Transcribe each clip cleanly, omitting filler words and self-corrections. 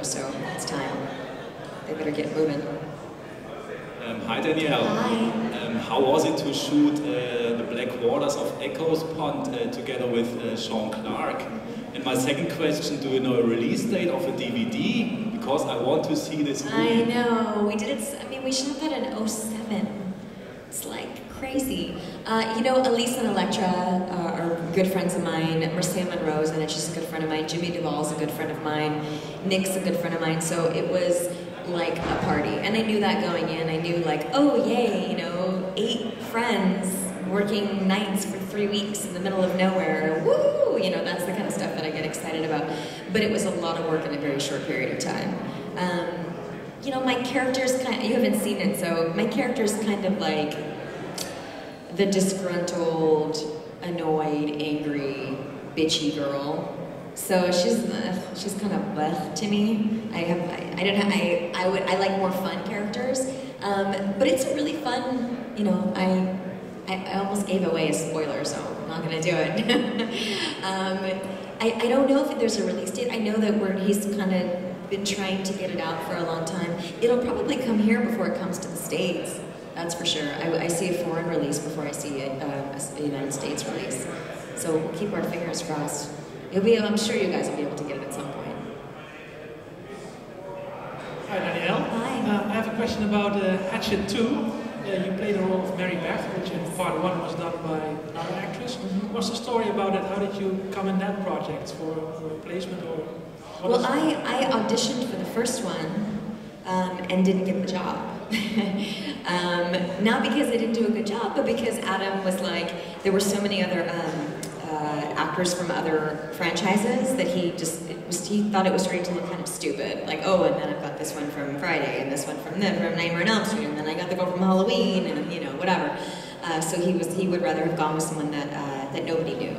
so it's time. They better get moving. Hi Danielle. Hi. How was it to shoot the Black Waters of Echoes Pond together with Sean Clark? And my second question, do you know a release date of a DVD? Because I want to see this movie. I know, we did it, I mean, we shot that in '07. It's like crazy. You know, Elise and Electra are good friends of mine. Marcia Monroe's in it, she's a good friend of mine. Jimmy Duvall's a good friend of mine. Nick's a good friend of mine. So it was like a party. And I knew that going in. I knew like, oh yay, you know, 8 friends working nights for 3 weeks in the middle of nowhere. Woo! You know, that's the kind of stuff that I get excited about. But it was a lot of work in a very short period of time. You know, my character's you haven't seen it, so my character's kind of like the disgruntled, annoyed, angry, bitchy girl. So she's kind of bleh to me. I like more fun characters, but it's a really fun, you know, I almost gave away a spoiler, so I'm not gonna do it. I don't know if there's a release date. I know that he's kind of been trying to get it out for a long time. It'll probably come here before it comes to the States, that's for sure. I see a foreign release before I see a United States release. So we'll keep our fingers crossed. I'm sure you guys will be able to get it at some point. Hi Danielle. Hi. I have a question about Hatchet 2. You played the role of Mary Beth, which in part 1 was done by another actress. What's the story about it? How did you come in that project for a replacement or? Well, I auditioned for the first one and didn't get the job. Not because I didn't do a good job, but because Adam was like, there were so many other actors from other franchises that he thought it was starting to look kind of stupid. Like, oh, and then I've got this one from Friday, and this one from Nightmare on Elm Street, and then I got the girl from Halloween, and you know, whatever. So he would rather have gone with someone that nobody knew.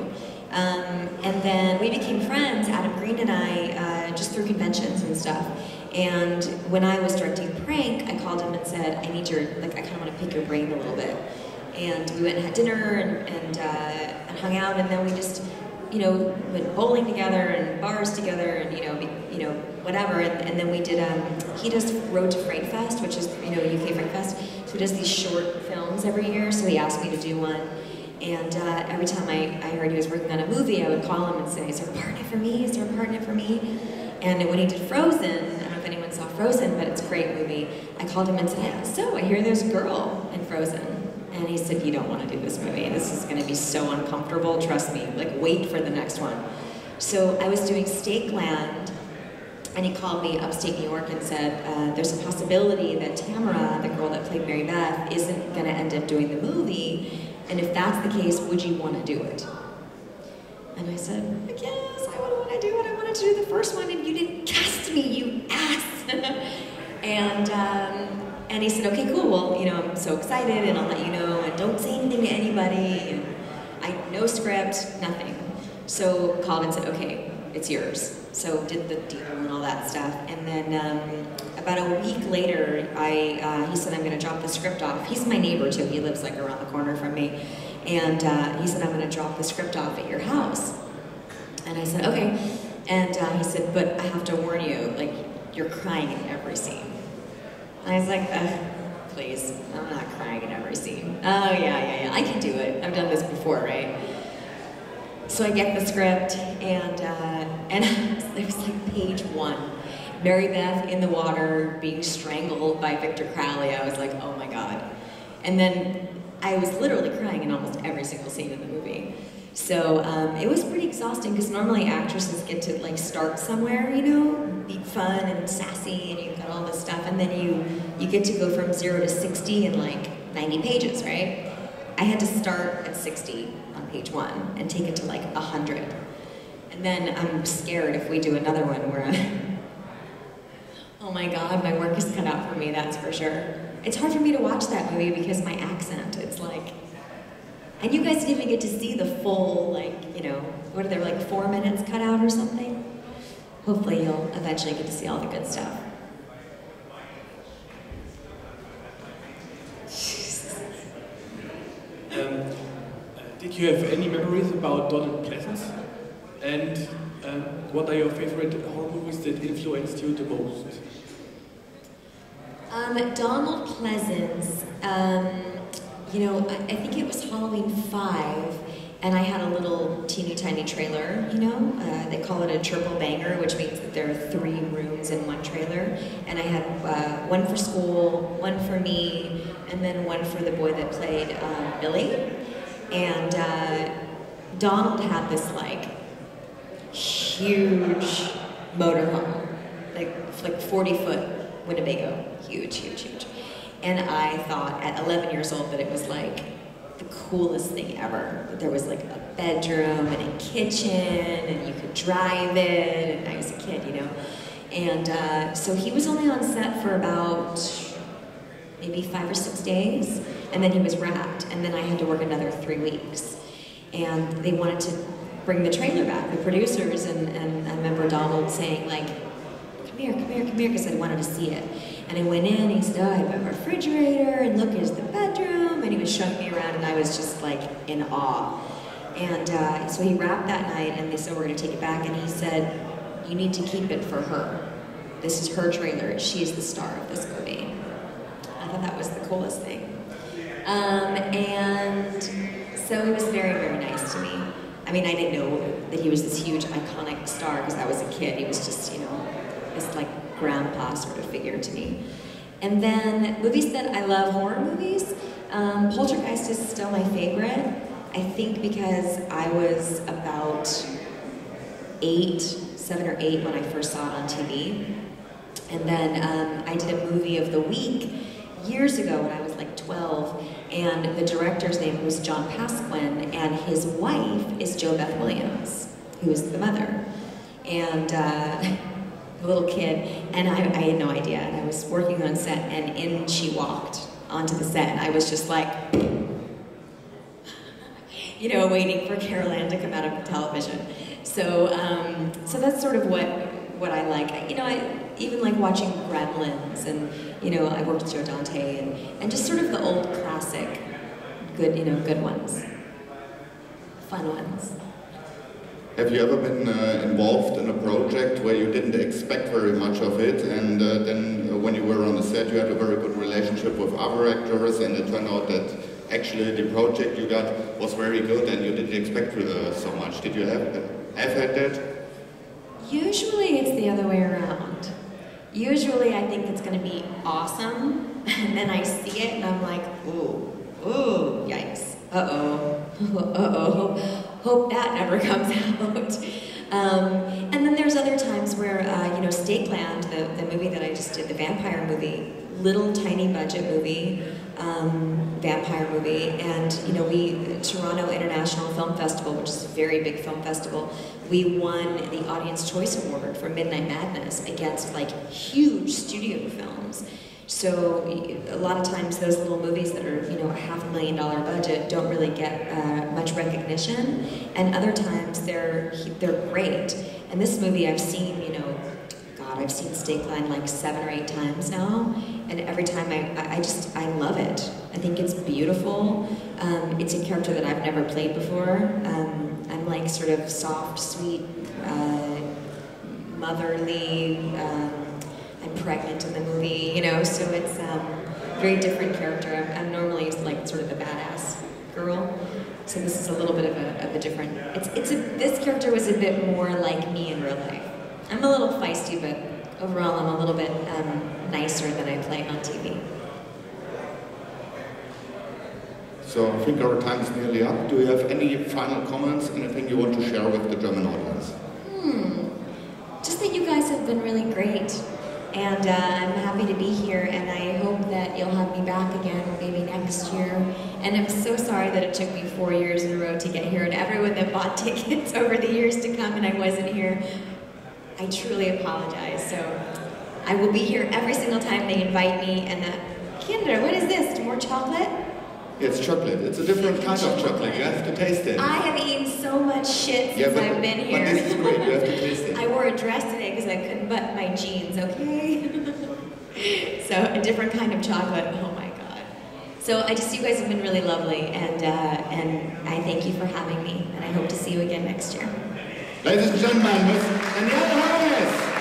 And then we became friends, Adam Green and I, just through conventions and stuff. And when I was directing Prank, I called him and said, I need your, like, I kind of want to pick your brain a little bit. And we went and had dinner and hung out, and then we just, you know, went bowling together and bars together, and you know, whatever. And then we did. He does Road to Fright Fest, which is UK Fright Fest. So he does these short films every year. So he asked me to do one. And every time I heard he was working on a movie, I would call him and say, is there a part in it for me? Is there a part in it for me? And when he did Frozen, I don't know if anyone saw Frozen, but it's a great movie, I called him and said, yeah, so I hear there's a girl in Frozen. And he said, you don't want to do this movie. This is going to be so uncomfortable, trust me. Like, wait for the next one. So I was doing Stakeland, and he called me upstate New York and said, there's a possibility that Tamara, the girl that played Mary Beth, isn't going to end up doing the movie. And if that's the case, would you want to do it? And I said, yes, I would want to do it. I wanted to do the first one, and you didn't cast me, you ass. And he said, okay, cool, well, you know, I'm so excited, and I'll let you know, and don't say anything to anybody, and no script, nothing. So called and said, okay, it's yours. So did the deal and all that stuff, and then about a week later, he said, I'm going to drop the script off. He's my neighbor too, he lives like around the corner from me, and he said, I'm going to drop the script off at your house. And I said, okay, and he said, but I have to warn you, like, you're crying in every scene. And I was like, please, I'm not crying in every scene. Oh, yeah, I can do it. I've done this before, right? So I get the script, and it was like page 1. Mary Beth in the water, being strangled by Victor Crowley. I was like, oh my God. And then I was literally crying in almost every single scene in the movie. So it was pretty exhausting, because normally actresses get to like start somewhere, you know, be fun and sassy, and you've got all this stuff, and then you get to go from 0 to 60 in like 90 pages, right? I had to start at 60 on page 1 and take it to like 100. And then I'm scared if we do another one where oh my God, my work is cut out for me, that's for sure. It's hard for me to watch that movie because my accent, it's like, and you guys didn't even get to see the full, like, you know, what are there, like 4 minutes cut out or something? Hopefully you'll eventually get to see all the good stuff. Did you have any memories about Donald Pleasance? And What are your favorite horror movies that influenced you the most? Donald Pleasance, you know, I think it was Halloween 5, and I had a little teeny tiny trailer, you know, they call it a triple banger, which means that there are 3 rooms in one trailer, and I had one for school, one for me, and then one for the boy that played Billy, and Donald had this like huge motorhome, like 40-foot Winnebago, huge, huge, huge. And I thought at 11 years old that it was like the coolest thing ever. That there was like a bedroom and a kitchen and you could drive it, and I was a kid, you know. And so he was only on set for about maybe 5 or 6 days, and then he was wrapped, and then I had to work another 3 weeks. And they wanted to bring the trailer back, the producers, and I remember Donald saying like, come here, because I wanted to see it. And I went in, and he said, oh, I have a refrigerator, and look, here's the bedroom, and he was showing me around, and I was just like in awe. And so he wrapped that night, and they said, we're gonna take it back, and he said, you need to keep it for her. This is her trailer, she is the star of this movie. I thought that was the coolest thing. And so he was very, very nice to me. I mean, I didn't know that he was this huge, iconic star, because I was a kid. He was just, you know, this like grandpa sort of figure to me. And then movies that I love, horror movies, Poltergeist is still my favorite. I think because I was about 7 or 8 when I first saw it on TV. And then I did a movie of the week years ago when I was like 12, and the director's name was John Pasquin, and his wife is Jo Beth Williams, who is the mother. And a little kid, and I had no idea, and I was working on set, and in she walked onto the set, and I was just like, you know, waiting for Carol Ann to come out of the television. So, so that's sort of what I like. You know, I even like watching Gremlins, and you know, I worked with Joe Dante, and just sort of the old classic, good, you know, good ones, fun ones. Have you ever been involved in a project where you didn't expect very much of it, and then when you were on the set you had a very good relationship with other actors, and it turned out that actually the project you got was very good and you didn't expect so much? Did you have had that? Usually it's the other way around. Usually I think it's going to be awesome, and then I see it and I'm like, ooh, yikes, uh-oh, hope that never comes out. And then there's other times where, you know, Stakeland, the movie that I just did, the vampire movie, little tiny budget movie, vampire movie, and you know, Toronto International Film Festival, which is a very big film festival, we won the Audience Choice Award for Midnight Madness against like huge studio films. So a lot of times those little movies that are, you know, a $500,000 budget don't really get much recognition, and other times they're great. And this movie I've seen, you know, God, I've seen Stakeland like 7 or 8 times now, and every time I love it. I think it's beautiful. It's a character that I've never played before. I'm like sort of soft, sweet, motherly. I'm pregnant in the movie, you know, so it's a very different character. I'm normally like sort of the badass girl, so this is a little bit of a different. This character was a bit more like me in real life. I'm a little feisty, but overall I'm a little bit nicer than I play on TV. So I think our time is nearly up. Do you have any final comments, anything you want to share with the German audience? Just that you guys have been really great. And I'm happy to be here, and I hope that you'll have me back again maybe next year. And I'm so sorry that it took me 4 years in a row to get here, and everyone that bought tickets over the years to come and I wasn't here, I truly apologize. So I will be here every single time they invite me. And Kinder, what is this? More chocolate? It's chocolate. It's a different kind of chocolate. You have to taste it. I have eaten so much shit since I've been here. But this is great. You have to taste it. I wore a dress today because I couldn't button my jeans, okay? So a different kind of chocolate. Oh my God. So you guys have been really lovely, and I thank you for having me, and I hope to see you again next year. Ladies and gentlemen, Miss Danielle.